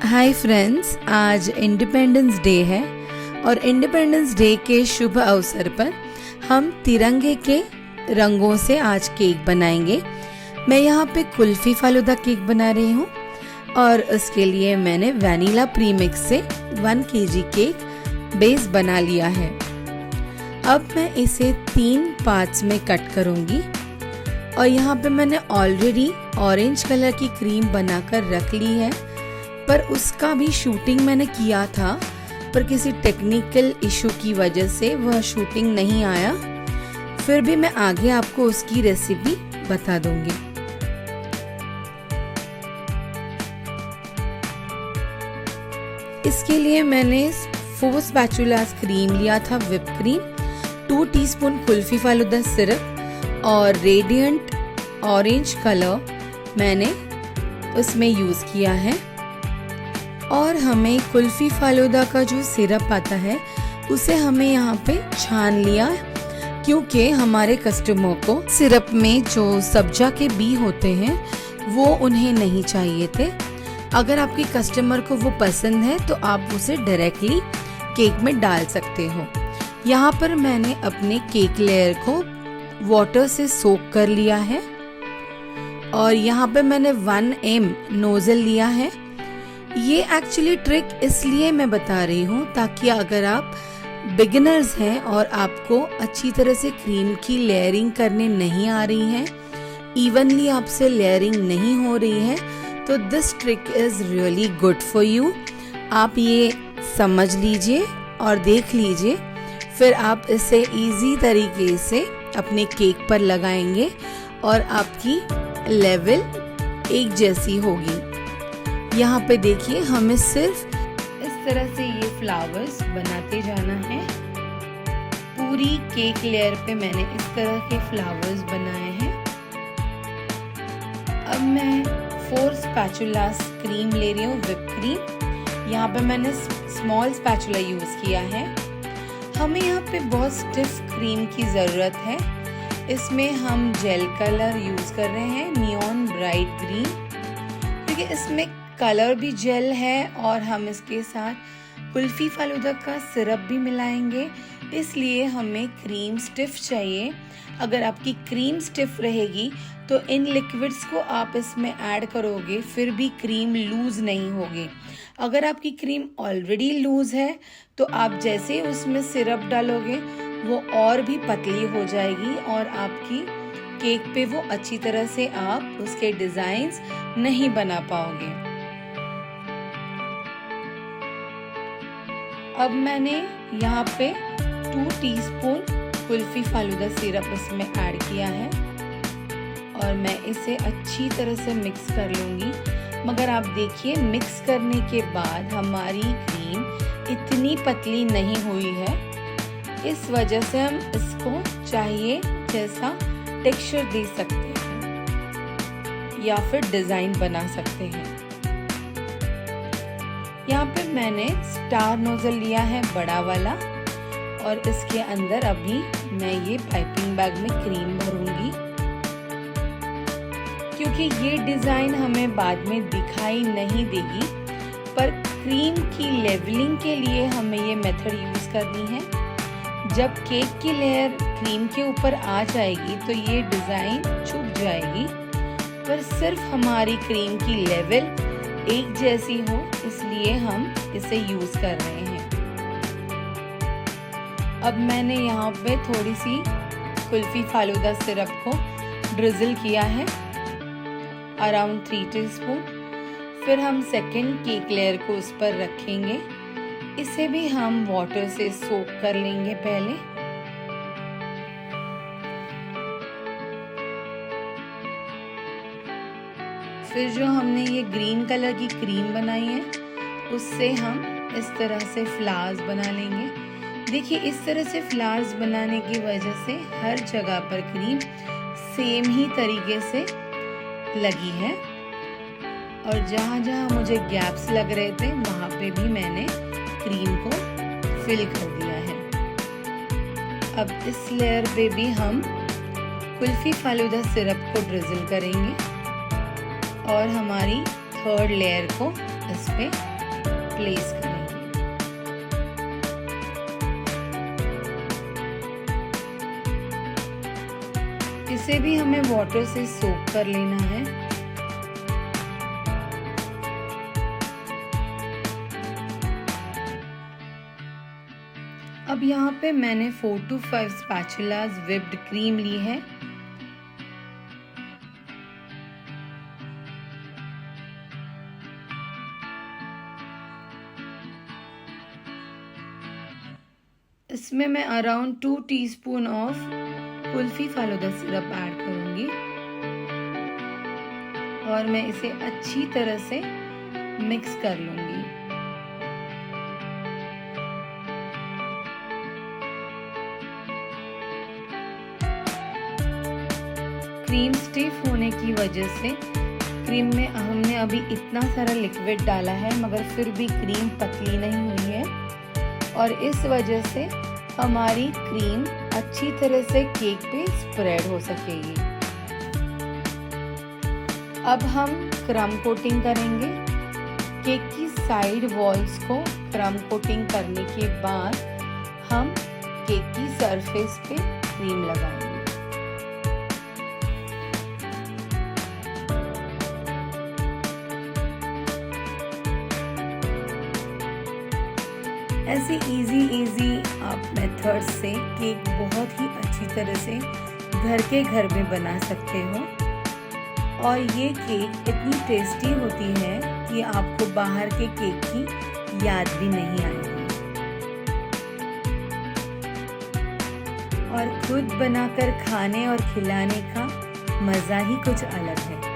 Hi friends, आज independence day है और इंडिपेंडेंस डे के शुभ अवसर पर हम तिरंगे के रंगों से आज केक बनाएंगे। मैं यहाँ पे कुल्फी फालूदा केक बना रही हूँ और उसके लिए मैंने वैनिला प्रीमिक्स से 1 kg केक बेस बना लिया है। अब मैं इसे 3 पार्ट्स में कट करूँगी और यहाँ पे मैंने ऑलरेडी ऑरेंज कलर की क्रीम बनाकर रख ली है, पर उसका भी शूटिंग मैंने किया था, पर किसी टेक्निकल इशू की वजह से वह शूटिंग नहीं आया। फिर भी मैं आगे आपको उसकी रेसिपी बता दूंगी। इसके लिए मैंने 4 स्पैचुलास क्रीम लिया था, whip cream, 2 teaspoon kulfi falooda syrup और रेडियंट ऑरेंज कलर मैंने उसमें यूज़ किया है। और हमें कुल्फी फालूदा का जो सिरप आता है उसे हमें यहाँ पे छान लिया, क्योंकि हमारे कस्टमर को सिरप में जो सब्जा के बी होते हैं वो उन्हें नहीं चाहिए थे। अगर आपके कस्टमर को वो पसंद है तो आप उसे डायरेक्टली केक में डाल सकते हो। यहाँ पर मैंने अपने केक लेयर को वाटर से सोक कर लिया है और यहाँ पे मैंने 1 m नोजल लिया है। ये एक्चुअली ट्रिक इसलिए मैं बता रही हूँ ताकि अगर आप बिगिनर्स हैं और आपको अच्छी तरह से क्रीम की लेयरिंग करने नहीं आ रही है, इवनली आपसे लेयरिंग नहीं हो रही है, तो this trick is really good for you. आप ये समझ लीजिए और देख लीजिए, फिर आप इसे इजी तरीके से अपने केक पर लगाएंगे और आपकी लेवल एक जैसी होगी। यहाँ पे देखिए, हमें सिर्फ इस तरह से ये फ्लावर्स बनाते जाना है। पूरी केक लेयर पे मैंने इस तरह के फ्लावर्स बनाए हैं। अब मैं 4 स्पैचुलास क्रीम ले रही हूँ, व्हिप क्रीम। यहाँ पे मैंने स्मॉल स्पैचुला यूज किया है। हमें यहाँ पे बहुत स्टिफ क्रीम की ज़रूरत है। इसमें हम जेल कलर यूज़ कर रहे हैं, नियॉन ब्राइट ग्रीन, क्योंकि इसमें कलर भी जेल है और हम इसके साथ कुल्फी फालूदा का सिरप भी मिलाएंगे, इसलिए हमें क्रीम स्टिफ चाहिए। अगर आपकी क्रीम स्टिफ रहेगी तो इन लिक्विड्स को आप इसमें ऐड करोगे फिर भी क्रीम लूज नहीं होगी। अगर आपकी क्रीम ऑलरेडी लूज है तो आप जैसे ही उसमें सिरप डालोगे वो और भी पतली हो जाएगी और आपकी केक पे वो अच्छी तरह से आप उसके डिजाइन्स नहीं बना पाओगे। अब मैंने यहाँ पे 2 टीस्पून कुल्फी फालूदा सिरप इसमें ऐड किया है और मैं इसे अच्छी तरह से मिक्स कर लूँगी। मगर आप देखिए, मिक्स करने के बाद हमारी क्रीम इतनी पतली नहीं हुई है, इस वजह से हम इसको चाहिए जैसा टेक्सचर दे सकते हैं या फिर डिज़ाइन बना सकते हैं। यहाँ पे मैंने स्टार नोजल लिया है, बड़ा वाला, और इसके अंदर अभी मैं ये पाइपिंग बैग में क्रीम भरूंगी, क्योंकि ये डिज़ाइन हमें बाद में दिखाई नहीं देगी, पर क्रीम की लेवलिंग के लिए हमें ये मेथड यूज़ करनी है। जब केक की लेयर क्रीम के ऊपर आ जाएगी तो ये डिज़ाइन छुप जाएगी, पर सिर्फ हमारी क्रीम की लेवल एक जैसी हो, इसलिए हम इसे यूज़ कर रहे हैं। अब मैंने यहाँ पे थोड़ी सी कुल्फी फालूदा सिरप को ड्रिजल किया है, अराउंड 3 टीस्पून। फिर हम सेकेंड केक लेयर को उस पर रखेंगे। इसे भी हम वाटर से सोक कर लेंगे पहले। फिर जो हमने ये ग्रीन कलर की क्रीम बनाई है उससे हम इस तरह से फ्लावर्स बना लेंगे। देखिए, इस तरह से फ्लावर्स बनाने की वजह से हर जगह पर क्रीम सेम ही तरीके से लगी है और जहाँ जहाँ मुझे गैप्स लग रहे थे वहाँ पे भी मैंने क्रीम को फिल कर दिया है। अब इस लेयर पे भी हम कुल्फी फालूदा सिरप को ड्रिजल करेंगे और हमारी थर्ड लेयर को इस पे प्लेस करेंगे। इसे भी हमें वाटर से सोक कर लेना है। अब यहाँ पे मैंने 4 to 5 स्पैचुलास व्हिप्ड क्रीम ली है। इसमें मैं around 2 teaspoon of kulfi falooda syrup add करूंगी और मैं इसे अच्छी तरह से मिक्स कर लूंगी। क्रीम स्टिफ होने की वजह से क्रीम में हमने अभी इतना सारा लिक्विड डाला है मगर फिर भी क्रीम पतली नहीं हुई है और इस वजह से हमारी क्रीम अच्छी तरह से केक पे स्प्रेड हो सकेगी। अब हम क्रम कोटिंग करेंगे। केक की साइड वॉल्स को क्रम कोटिंग करने के बाद हम केक की सरफेस पे क्रीम लगाएंगे। ऐसे इजी आप मेथड से केक बहुत ही अच्छी तरह से घर में बना सकते हो और ये केक इतनी टेस्टी होती है कि आपको बाहर के केक की याद भी नहीं आएगी और खुद बनाकर खाने और खिलाने का मज़ा ही कुछ अलग है।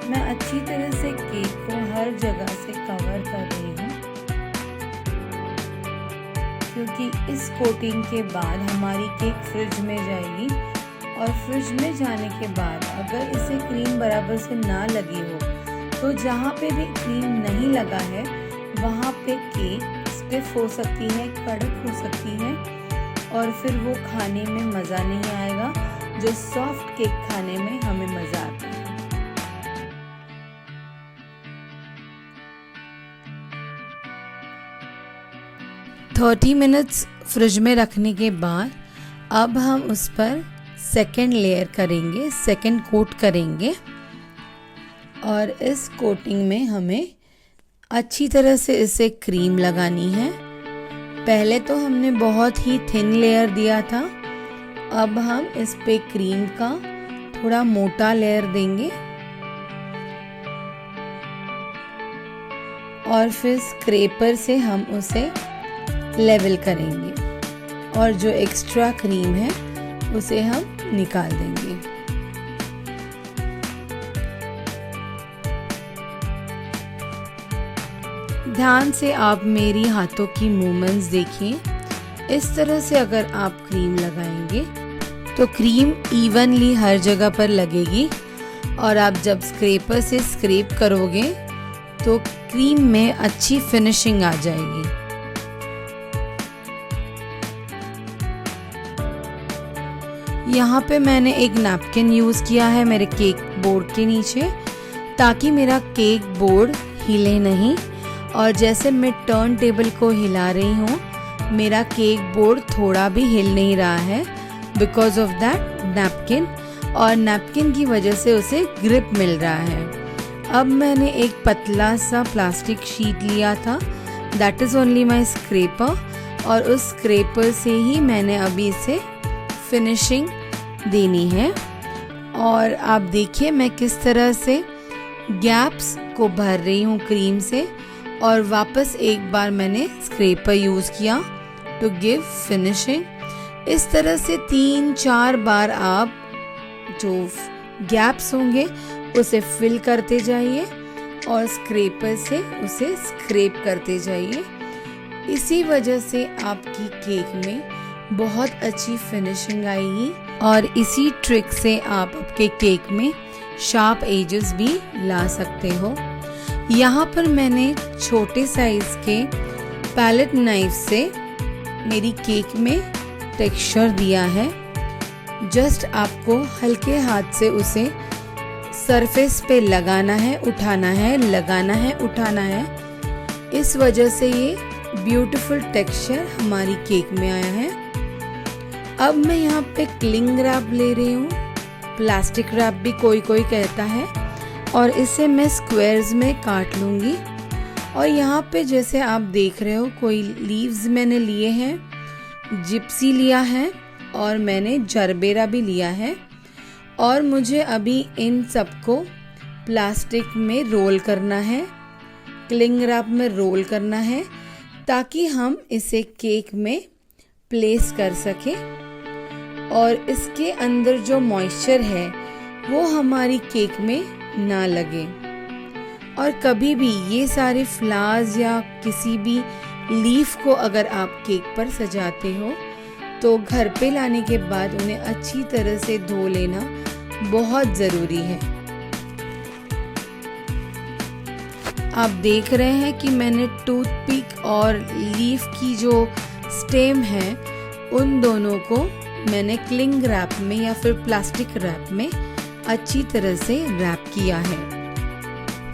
मैं अच्छी तरह से केक को हर जगह से कवर कर रही हूँ क्योंकि इस कोटिंग के बाद हमारी केक फ्रिज में जाएगी और फ्रिज में जाने के बाद अगर इसे क्रीम बराबर से ना लगी हो तो जहाँ पे भी क्रीम नहीं लगा है वहाँ पे केक स्टिफ हो सकती है, कड़क हो सकती है और फिर वो खाने में मज़ा नहीं आएगा जो सॉफ्ट केक खाने में हमें मज़ा आता है। थर्टी मिनट्स फ्रिज में रखने के बाद अब हम उस पर सेकेंड लेयर करेंगे, सेकेंड कोट करेंगे और इस कोटिंग में हमें अच्छी तरह से इसे क्रीम लगानी है। पहले तो हमने बहुत ही थिन लेयर दिया था, अब हम इस पे क्रीम का थोड़ा मोटा लेयर देंगे और फिर स्क्रैपर से हम उसे लेवल करेंगे और जो एक्स्ट्रा क्रीम है उसे हम निकाल देंगे। ध्यान से आप मेरी हाथों की मूवमेंट्स देखिए। इस तरह से अगर आप क्रीम लगाएंगे तो क्रीम इवनली हर जगह पर लगेगी और आप जब स्क्रैपर से स्क्रैप करोगे तो क्रीम में अच्छी फिनिशिंग आ जाएगी। यहाँ पे मैंने एक नैपकिन यूज़ किया है मेरे केक बोर्ड के नीचे ताकि मेरा केक बोर्ड हिले नहीं और जैसे मैं टर्न टेबल को हिला रही हूँ मेरा केक बोर्ड थोड़ा भी हिल नहीं रहा है बिकॉज ऑफ दैट नैपकिन और नैपकिन की वजह से उसे ग्रिप मिल रहा है। अब मैंने एक पतला सा प्लास्टिक शीट लिया था, that is only my scraper और उस स्क्रैपर से ही मैंने अभी इसे फिनिशिंग देनी है और आप देखिए मैं किस तरह से गैप्स को भर रही हूँ क्रीम से और वापस एक बार मैंने स्क्रैपर यूज़ किया टू गिव फिनिशिंग। इस तरह से 3-4 बार आप जो गैप्स होंगे उसे फिल करते जाइए और स्क्रैपर से उसे स्क्रैप करते जाइए। इसी वजह से आपकी केक में बहुत अच्छी फिनिशिंग आएगी और इसी ट्रिक से आप आपके केक में शार्प एजेस भी ला सकते हो। यहाँ पर मैंने छोटे साइज के पैलेट नाइफ से मेरी केक में टेक्सचर दिया है। जस्ट आपको हल्के हाथ से उसे सरफेस पे लगाना है, उठाना है, लगाना है, उठाना है। इस वजह से ये ब्यूटीफुल टेक्सचर हमारी केक में आया है। अब मैं यहाँ पे क्लिंग रैप ले रही हूँ, प्लास्टिक रैप भी कोई कोई कहता है, और इसे मैं स्क्वायर्स में काट लूँगी। और यहाँ पे जैसे आप देख रहे हो कोई लीव्स मैंने लिए हैं, जिप्सी लिया है और मैंने जरबेरा भी लिया है। और मुझे अभी इन सबको प्लास्टिक में रोल करना है, क्लिंग रैप में रोल करना है, ताकि हम इसे केक में प्लेस कर सकें और इसके अंदर जो मॉइस्चर है वो हमारी केक में ना लगे। और कभी भी ये सारे फ्लावर्स या किसी भी लीफ को अगर आप केक पर सजाते हो तो घर पे लाने के बाद उन्हें अच्छी तरह से धो लेना बहुत ज़रूरी है। आप देख रहे हैं कि मैंने टूथपिक और लीफ की जो स्टेम है उन दोनों को मैंने क्लिंग रैप में या फिर प्लास्टिक रैप में अच्छी तरह से रैप किया है।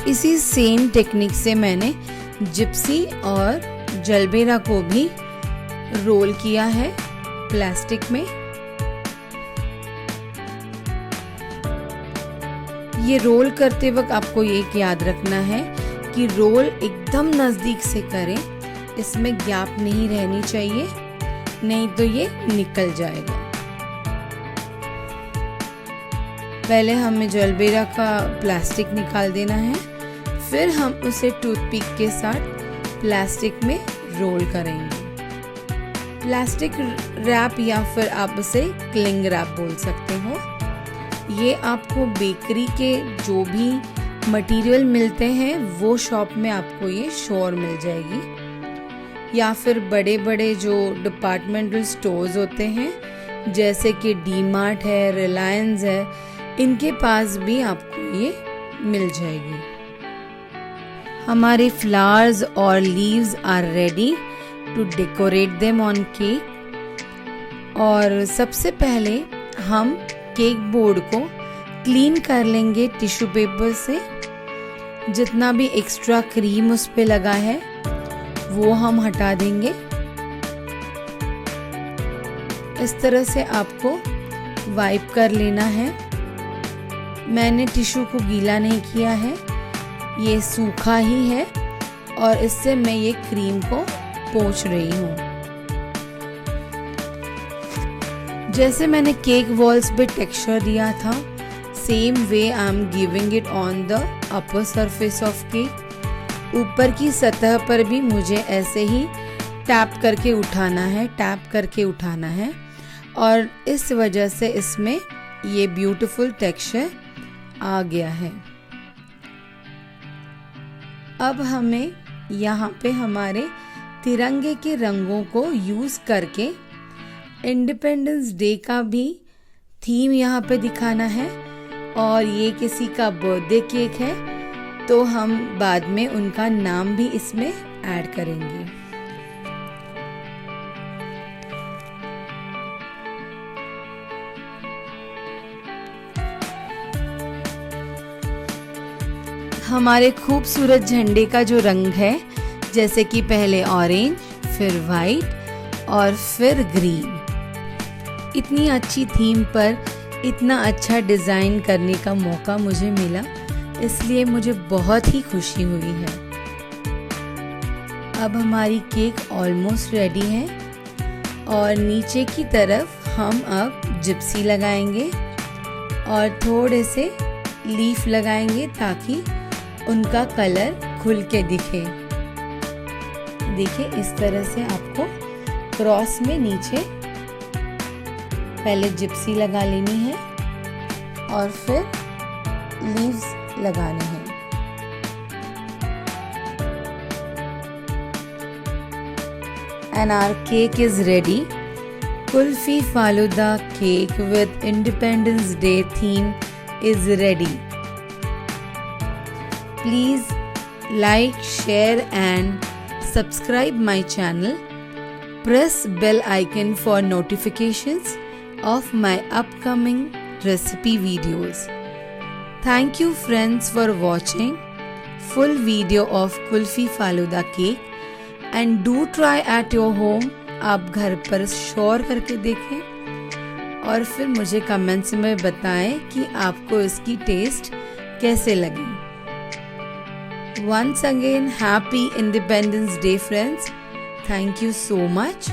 इसी सेम टेक्निक से मैंने जिप्सी और जलबेरा को भी रोल किया है प्लास्टिक में। ये रोल करते वक्त आपको एक याद रखना है कि रोल एकदम नज़दीक से करें, इसमें गैप नहीं रहनी चाहिए, नहीं तो ये निकल जाएगा। पहले हमें जलबेरा का प्लास्टिक निकाल देना है, फिर हम उसे टूथपिक के साथ प्लास्टिक में रोल करेंगे। प्लास्टिक रैप या फिर आप उसे क्लिंग रैप बोल सकते हो। ये आपको बेकरी के जो भी मटेरियल मिलते हैं वो शॉप में आपको ये श्योर मिल जाएगी, या फिर बड़े बड़े जो डिपार्टमेंटल स्टोर्स होते हैं जैसे कि डी मार्ट है, रिलायंस है, इनके पास भी आपको ये मिल जाएगी। हमारे फ्लावर्स और leaves are ready to decorate them on cake. और सबसे पहले हम केक बोर्ड को क्लीन कर लेंगे टिश्यू पेपर से। जितना भी एक्स्ट्रा क्रीम उस पे लगा है वो हम हटा देंगे। इस तरह से आपको वाइप कर लेना है। मैंने टिश्यू को गीला नहीं किया है, ये सूखा ही है और इससे मैं ये क्रीम को पोंछ रही हूँ। जैसे मैंने केक वॉल्स पे टेक्सचर दिया था, same way I am giving it on the upper surface of cake. ऊपर की सतह पर भी मुझे ऐसे ही टैप करके उठाना है और इस वजह से इसमें ये ब्यूटीफुल टेक्सचर आ गया है। अब हमें यहाँ पे हमारे तिरंगे के रंगों को यूज़ करके इंडिपेंडेंस डे का भी थीम यहाँ पे दिखाना है। और ये किसी का बर्थडे केक है तो हम बाद में उनका नाम भी इसमें ऐड करेंगे। हमारे खूबसूरत झंडे का जो रंग है, जैसे कि पहले ऑरेंज, फिर वाइट और फिर ग्रीन। इतनी अच्छी थीम पर इतना अच्छा डिज़ाइन करने का मौका मुझे मिला, इसलिए मुझे बहुत ही खुशी हुई है। अब हमारी केक ऑलमोस्ट रेडी है और नीचे की तरफ हम अब जिप्सी लगाएंगे और थोड़े से लीफ लगाएंगे ताकि उनका कलर खुल के दिखे। देखिए इस तरह से आपको क्रॉस में नीचे पहले जिप्सी लगा लेनी है और फिर लीव्स लगाने हैं। And our cake is ready. Kulfi Faluda cake with Independence Day theme is ready. Please like, share and subscribe my channel. Press bell icon for notifications of my upcoming recipe videos. Thank you friends for watching full video of Kulfi Faluda cake. And do try at your home. आप घर पर sure करके देखें और फिर मुझे comments में बताएं कि आपको इसकी टेस्ट कैसे लगी। Once again happy Independence Day friends. Thank you so much.